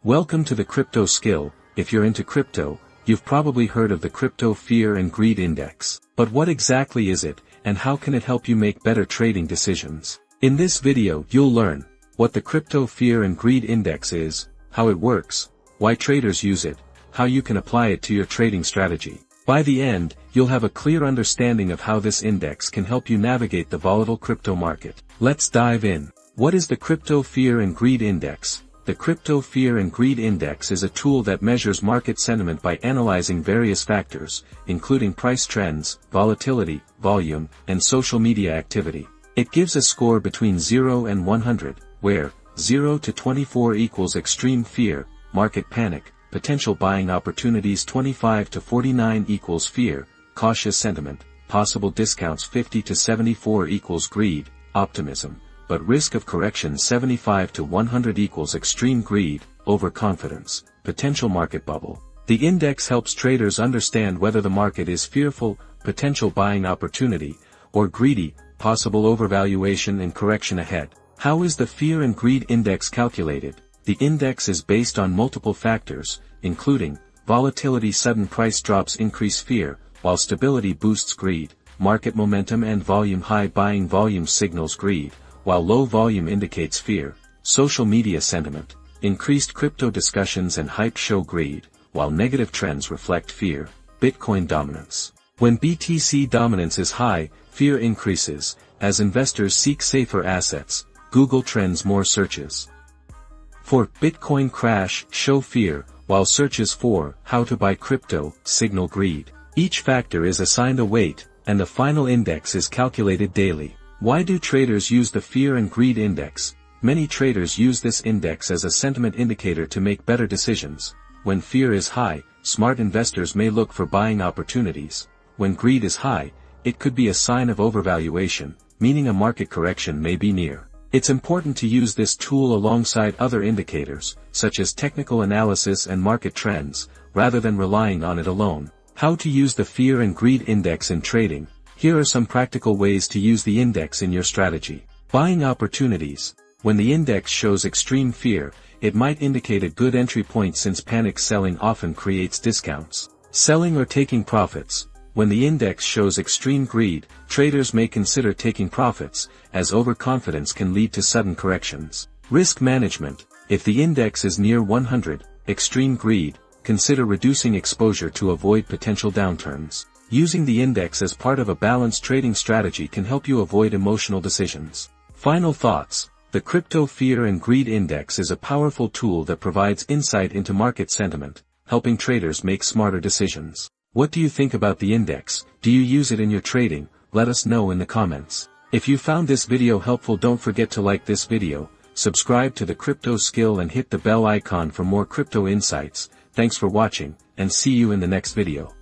Welcome to the Crypto Skill. If you're into crypto, you've probably heard of the Crypto Fear and Greed Index. But what exactly is it, and how can it help you make better trading decisions? In this video you'll learn what the Crypto Fear and Greed Index is, how it works, why traders use it, how you can apply it to your trading strategy. By the end, you'll have a clear understanding of how this index can help you navigate the volatile crypto market. Let's dive in. What is the Crypto Fear and Greed Index? The Crypto Fear and Greed Index is a tool that measures market sentiment by analyzing various factors, including price trends, volatility, volume, and social media activity. It gives a score between 0 and 100, where 0 to 24 equals extreme fear, market panic, potential buying opportunities. 25 to 49 equals fear, cautious sentiment, possible discounts. 50 to 74 equals greed, optimism, but risk of correction. 75 to 100 equals extreme greed, overconfidence, potential market bubble. The index helps traders understand whether the market is fearful, potential buying opportunity, or greedy, possible overvaluation and correction ahead. How is the Fear and Greed Index calculated? The index is based on multiple factors, including volatility. Sudden price drops increase fear, while stability boosts greed. Market momentum and volume. High buying volume signals greed, while low volume indicates fear. Social media sentiment. Increased crypto discussions and hype show greed, while negative trends reflect fear. Bitcoin dominance. When BTC dominance is high, fear increases, as investors seek safer assets. Google trends more searches for Bitcoin crash show fear, while searches for how to buy crypto signal greed. Each factor is assigned a weight, and the final index is calculated daily. Why do traders use the Fear and Greed Index? Many traders use this index as a sentiment indicator to make better decisions. When fear is high, smart investors may look for buying opportunities. When greed is high, it could be a sign of overvaluation, meaning a market correction may be near. It's important to use this tool alongside other indicators, such as technical analysis and market trends, rather than relying on it alone. How to use the Fear and Greed Index in trading. Here are some practical ways to use the index in your strategy. Buying opportunities. When the index shows extreme fear, it might indicate a good entry point since panic selling often creates discounts. Selling or taking profits. When the index shows extreme greed, traders may consider taking profits, as overconfidence can lead to sudden corrections. Risk management. If the index is near 100, extreme greed, consider reducing exposure to avoid potential downturns. Using the index as part of a balanced trading strategy can help you avoid emotional decisions. Final thoughts. The Crypto Fear and Greed Index is a powerful tool that provides insight into market sentiment, helping traders make smarter decisions. What do you think about the index? Do you use it in your trading? Let us know in the comments. If you found this video helpful, don't forget to like this video, subscribe to the Crypto Skill and hit the bell icon for more crypto insights. Thanks for watching, and see you in the next video.